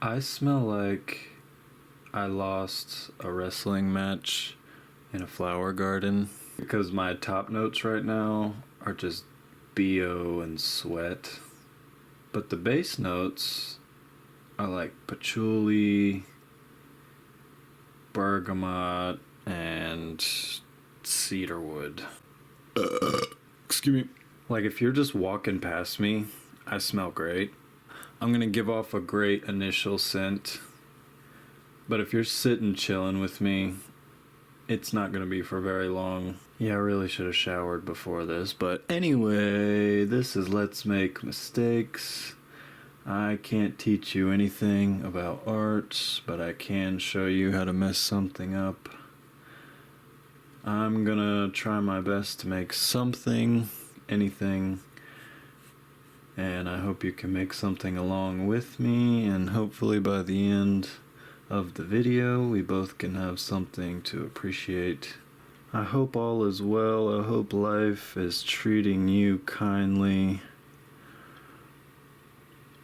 I smell like I lost a wrestling match in a flower garden because my top notes right now are just BO and sweat. But the base notes are like patchouli, bergamot, and cedarwood. Excuse me. Like if you're just walking past me, I smell great. I'm gonna give off a great initial scent. But if you're sitting chilling with me, it's not gonna be for very long. Yeah, I really should have showered before this, but anyway, this is Let's Make Mistakes. I can't teach you anything about art, but I can show you how to mess something up. I'm gonna try my best to make something, anything, and I hope you can make something along with me, and hopefully by the end of the video we both can have something to appreciate. I hope all is well. I hope life is treating you kindly.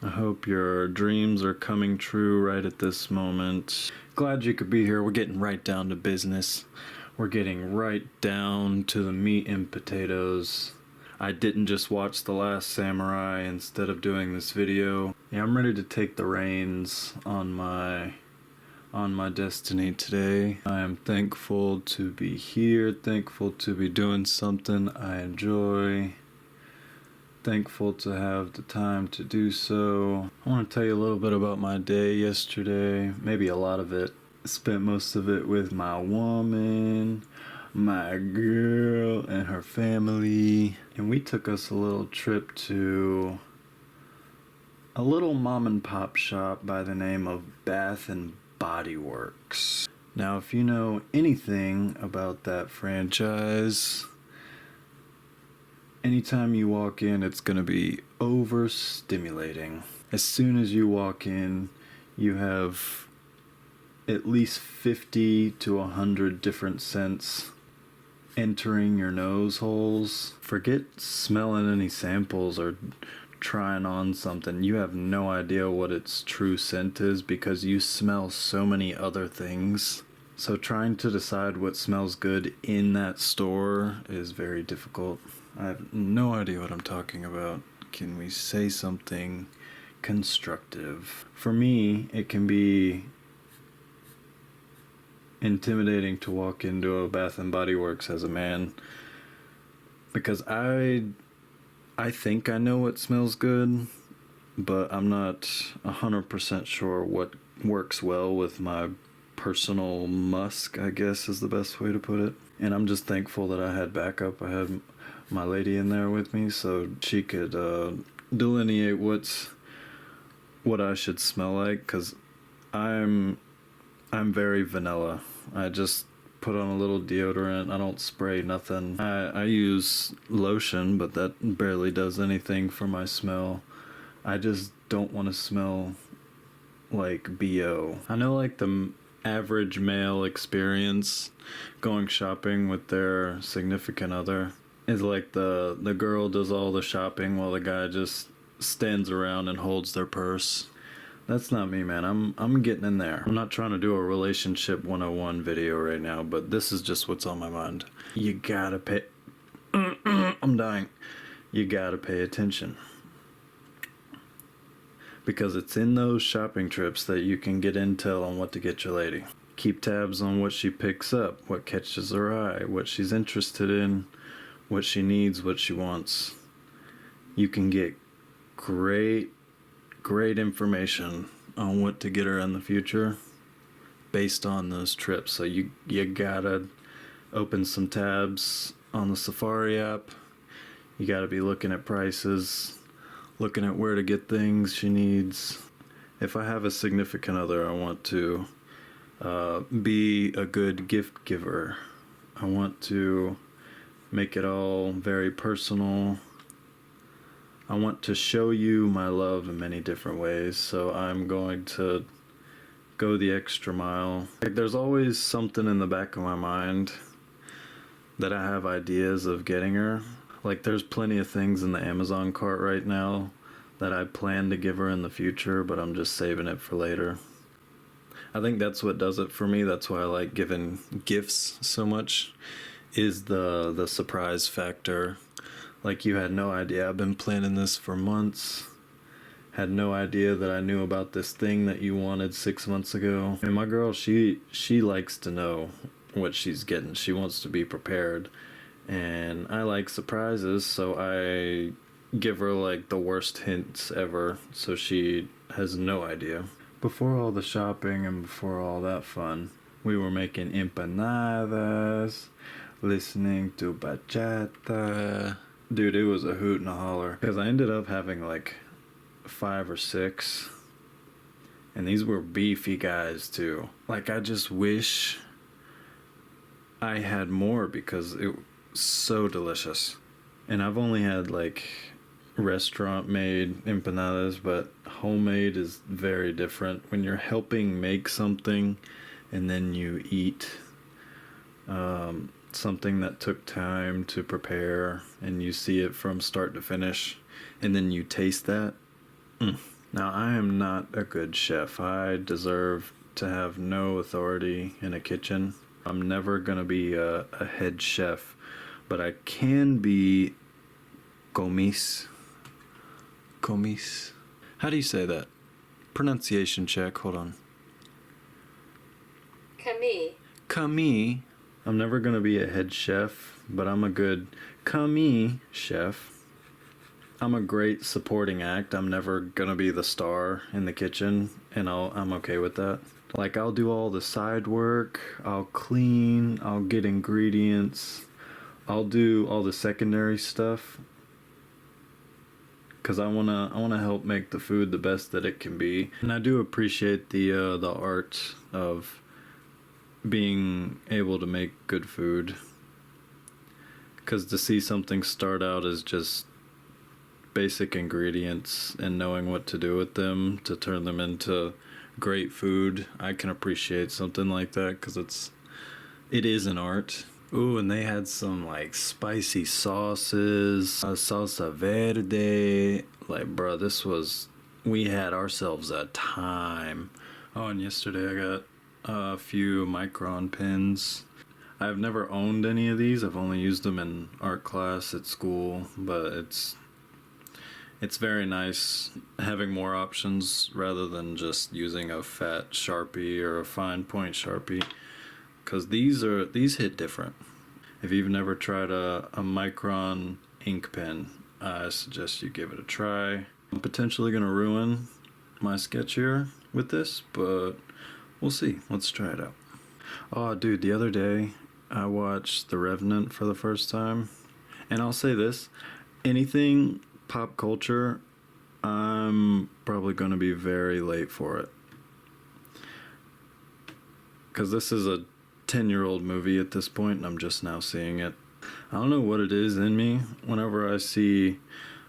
I hope your dreams are coming true right at this moment. Glad you could be here. We're getting right down to business. We're getting right down to the meat and potatoes. I didn't just watch The Last Samurai instead of doing this video. Yeah, I'm ready to take the reins on my destiny today. I am thankful to be here, thankful to be doing something I enjoy, thankful to have the time to do so. I want to tell you a little bit about my day yesterday, maybe a lot of it. I spent most of it with my woman, my girl, and her family, and we took us a little trip to a little mom and pop shop by the name of Bath and Body Works. Now, if you know anything about that franchise, anytime you walk in, it's going to be overstimulating. As soon as you walk in, you have at least 50 to 100 different scents entering your nose holes. Forget smelling any samples or trying on something. You have no idea what its true scent is because you smell so many other things. So trying to decide what smells good in that store is very difficult. I have no idea what I'm talking about. Can we say something constructive? For me, it can be intimidating to walk into a Bath and Body Works as a man because I think I know what smells good, but I'm not 100% sure what works well with my personal musk, I guess is the best way to put it. And I'm just thankful that I had backup. I had my lady in there with me so she could delineate what I should smell like, because I'm very vanilla. I just put on a little deodorant. I don't spray nothing. I use lotion, but that barely does anything for my smell. I just don't want to smell like BO. I know like the average male experience going shopping with their significant other is like the girl does all the shopping while the guy just stands around and holds their purse. That's not me, man. I'm getting in there. I'm not trying to do a relationship 101 video right now, but this is just what's on my mind. You gotta pay... I'm dying. You gotta pay attention. Because it's in those shopping trips that you can get intel on what to get your lady. Keep tabs on what she picks up, what catches her eye, what she's interested in, what she needs, what she wants. You can get great information on what to get her in the future based on those trips. So you gotta open some tabs on the Safari app. You gotta be looking at prices, looking at where to get things she needs. If I have a significant other, I want to be a good gift giver. I want to make it all very personal. I want to show you my love in many different ways, so I'm going to go the extra mile. Like, there's always something in the back of my mind that I have ideas of getting her. Like, there's plenty of things in the Amazon cart right now that I plan to give her in the future, but I'm just saving it for later. I think that's what does it for me. That's why I like giving gifts so much, is the surprise factor. Like, you had no idea. I've been planning this for months. Had no idea that I knew about this thing that you wanted 6 months ago. And my girl, she likes to know what she's getting. She wants to be prepared. And I like surprises, so I give her like the worst hints ever, so she has no idea. Before all the shopping and before all that fun, we were making empanadas, listening to bachata. Dude, it was a hoot and a holler. Because I ended up having like 5 or 6. And these were beefy guys too. Like, I just wish I had more because it was so delicious. And I've only had like restaurant made empanadas, but homemade is very different. When you're helping make something and then you eat something that took time to prepare and you see it from start to finish and then you taste that. Now, I am not a good chef. I deserve to have no authority in a kitchen. I'm never gonna be a head chef, but I can be comis. How do you say that? Pronunciation check, hold on. Kami. I'm never gonna be a head chef, but I'm a good kami chef. I'm a great supporting act. I'm never gonna be the star in the kitchen, and I'm okay with that. Like, I'll do all the side work, I'll clean, I'll get ingredients, I'll do all the secondary stuff, because I wanna help make the food the best that it can be. And I do appreciate the art of being able to make good food, because to see something start out as just basic ingredients and knowing what to do with them to turn them into great food, I can appreciate something like that, because it is an art. Ooh, and they had some like spicy sauces, salsa verde. Like, bro, we had ourselves a time. Oh, and yesterday I got a few micron pins. I've never owned any of these. I've only used them in art class at school, but it's very nice having more options rather than just using a fat Sharpie or a fine point Sharpie, because these hit different. If you've never tried a micron ink pen, I suggest you give it a try. I'm potentially going to ruin my sketch here with this, but we'll see. Let's try it out. Oh, dude, the other day I watched The Revenant for the first time, and I'll say this, anything pop culture, I'm probably going to be very late for it, because this is a 10-year-old movie at this point, and I'm just now seeing it. I don't know what it is in me. Whenever I see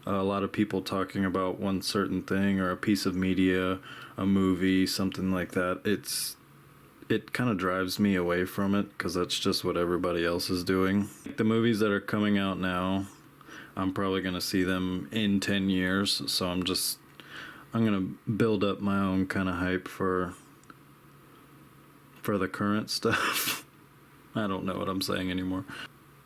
a lot of people talking about one certain thing or a piece of media, a movie, something like that, it kind of drives me away from it, because that's just what everybody else is doing. The movies that are coming out now, I'm probably going to see them in 10 years, so I'm going to build up my own kind of hype for the current stuff. I don't know what I'm saying anymore.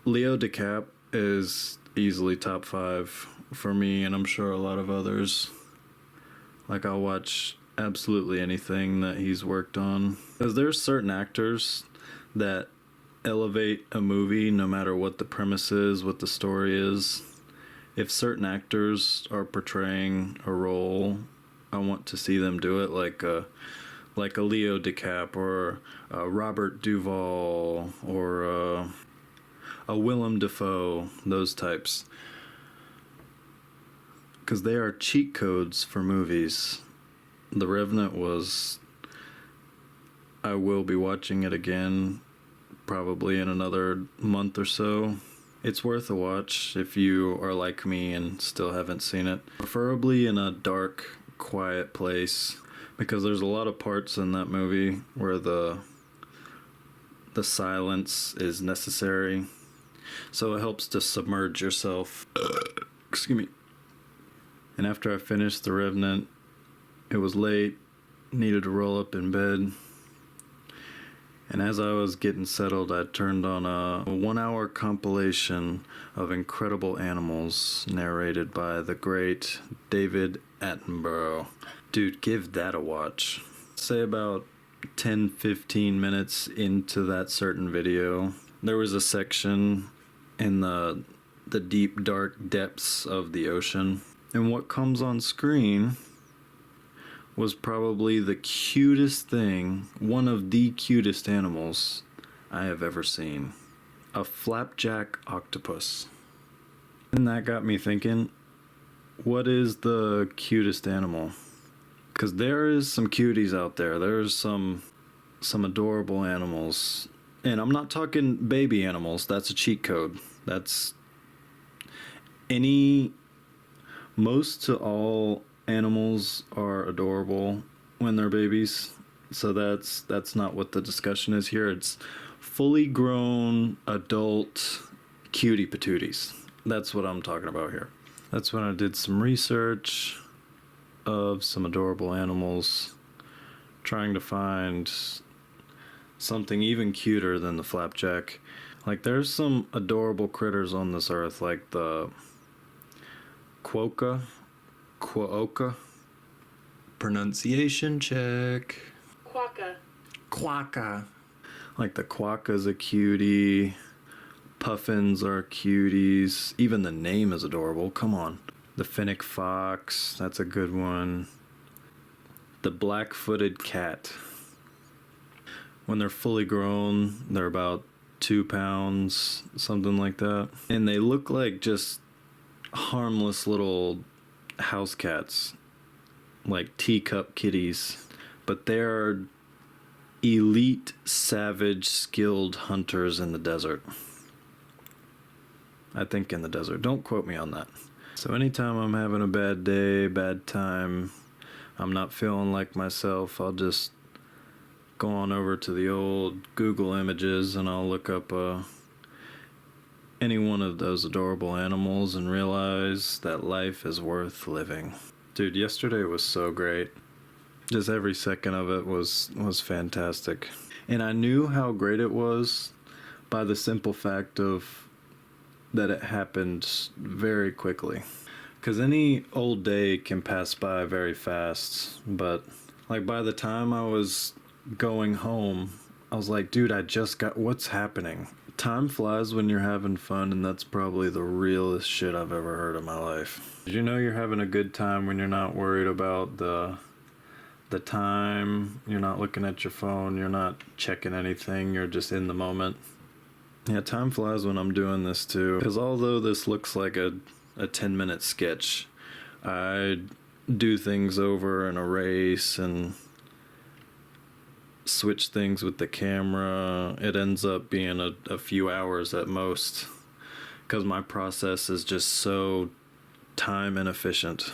Leo DiCap is easily top 5 for me, and I'm sure a lot of others. Like, I'll watch absolutely anything that he's worked on, because there's certain actors that elevate a movie no matter what the premise is, what the story is. If certain actors are portraying a role, I want to see them do it, like a Leo DiCap or a Robert Duvall or a Willem Dafoe, those types, because they are cheat codes for movies. The Revenant was, I will be watching it again probably in another month or so. It's worth a watch if you are like me and still haven't seen it, preferably in a dark, quiet place, because there's a lot of parts in that movie where the silence is necessary, so it helps to submerge yourself excuse me, And after I finished The Revenant, it was late, needed to roll up in bed. And as I was getting settled, I turned on a 1-hour compilation of incredible animals narrated by the great David Attenborough. Dude, give that a watch. Say about 10-15 minutes into that certain video, there was a section in the deep dark depths of the ocean, and what comes on screen was probably the cutest thing, one of the cutest animals I have ever seen. A flapjack octopus. And that got me thinking, what is the cutest animal? Because there is some cuties out there. There's some adorable animals. And I'm not talking baby animals. That's a cheat code. That's most to all animals are adorable when they're babies. So that's not what the discussion is here. It's fully grown adult cutie patooties. That's what I'm talking about here. That's when I did some research of some adorable animals, trying to find something even cuter than the flapjack. Like, there's some adorable critters on this earth, like the quokka. Pronunciation check. Quokka. Like the quokka's a cutie. Puffins are cuties. Even the name is adorable. Come on. The fennec fox, that's a good one. The black-footed cat. When they're fully grown, they're about 2 pounds, something like that. And they look like just harmless little house cats, like teacup kitties, but they're elite, savage, skilled hunters in the desert. I think in the desert. Don't quote me on that. So anytime I'm having a bad day, bad time, I'm not feeling like myself, I'll just go on over to the old Google images and I'll look up any one of those adorable animals and realize that life is worth living. Dude, yesterday was so great. Just every second of it was fantastic. And I knew how great it was by the simple fact of that it happened very quickly. Because any old day can pass by very fast, but like by the time I was going home, I was like, dude, what's happening? Time flies when you're having fun, and that's probably the realest shit I've ever heard in my life. Did you know you're having a good time when you're not worried about the time, you're not looking at your phone, you're not checking anything, you're just in the moment? Yeah, time flies when I'm doing this too. Because although this looks like a 10-minute sketch, I do things over and erase and switch things with the camera. It ends up being a few hours at most, because my process is just so time inefficient.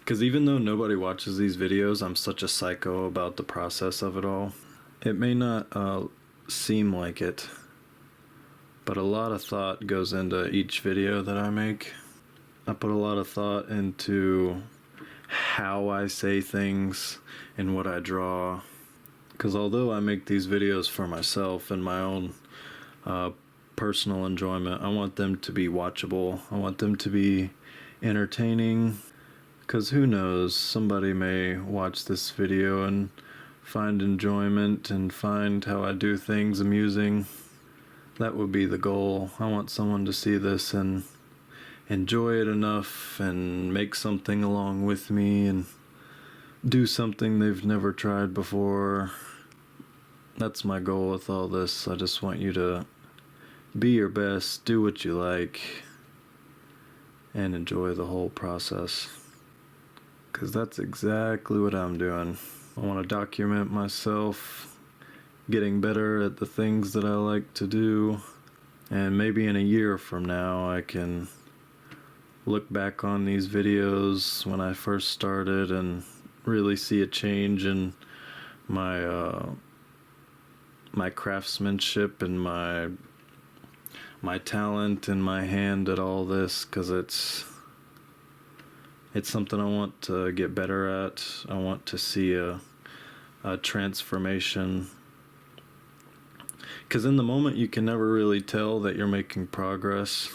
Because even though nobody watches these videos, I'm such a psycho about the process of it all. It may not seem like it, but a lot of thought goes into each video that I make. I put a lot of thought into how I say things and what I draw. Because although I make these videos for myself and my own personal enjoyment, I want them to be watchable. I want them to be entertaining. Because who knows, somebody may watch this video and find enjoyment and find how I do things amusing. That would be the goal. I want someone to see this and enjoy it enough and make something along with me and do something they've never tried before. That's my goal with all this. I just want you to be your best, do what you like, and enjoy the whole process. Because that's exactly what I'm doing. I want to document myself getting better at the things that I like to do, and maybe in a year from now I can look back on these videos when I first started and really see a change in my my craftsmanship and my talent and my hand at all this, because It's something I want to get better at. I want to see a transformation. Because in the moment, you can never really tell that you're making progress.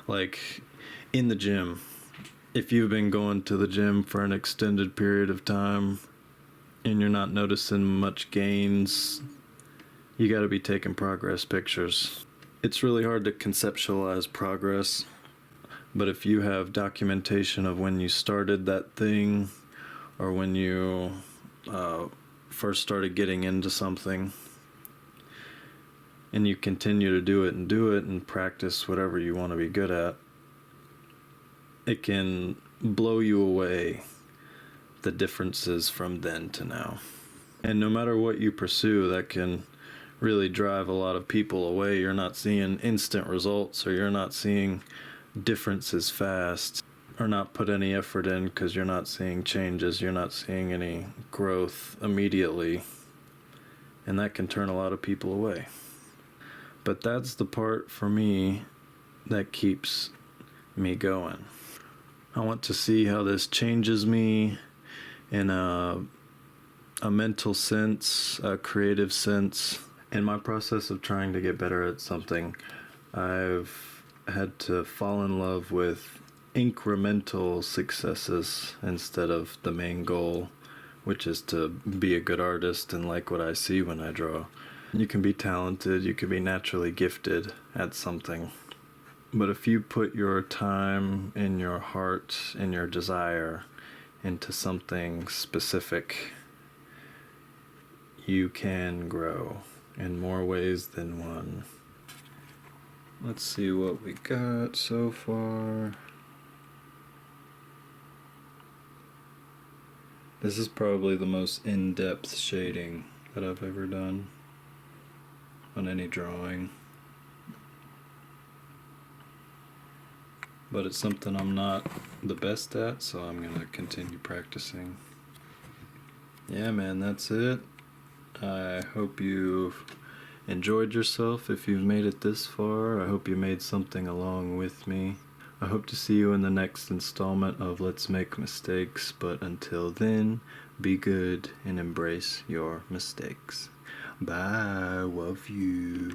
Like in the gym, if you've been going to the gym for an extended period of time and you're not noticing much gains, you got to be taking progress pictures. It's really hard to conceptualize progress, but if you have documentation of when you started that thing or when you first started getting into something, and you continue to do it and practice whatever you want to be good at, it can blow you away, the differences from then to now. And no matter what you pursue, that can really drive a lot of people away. You're not seeing instant results, or you're not seeing differences fast, or not put any effort in because you're not seeing changes, you're not seeing any growth immediately. And that can turn a lot of people away. But that's the part for me that keeps me going. I want to see how this changes me in a mental sense, a creative sense. In my process of trying to get better at something, I've had to fall in love with incremental successes instead of the main goal, which is to be a good artist and like what I see when I draw. You can be talented, you can be naturally gifted at something. But if you put your time and your heart and your desire into something specific, you can grow in more ways than one. Let's see what we got so far. This is probably the most in-depth shading that I've ever done on any drawing. But it's something I'm not the best at, so I'm going to continue practicing. Yeah, man, that's it. I hope you've enjoyed yourself if you've made it this far. I hope you made something along with me. I hope to see you in the next installment of Let's Make Mistakes, but until then, be good and embrace your mistakes. Bye, love you.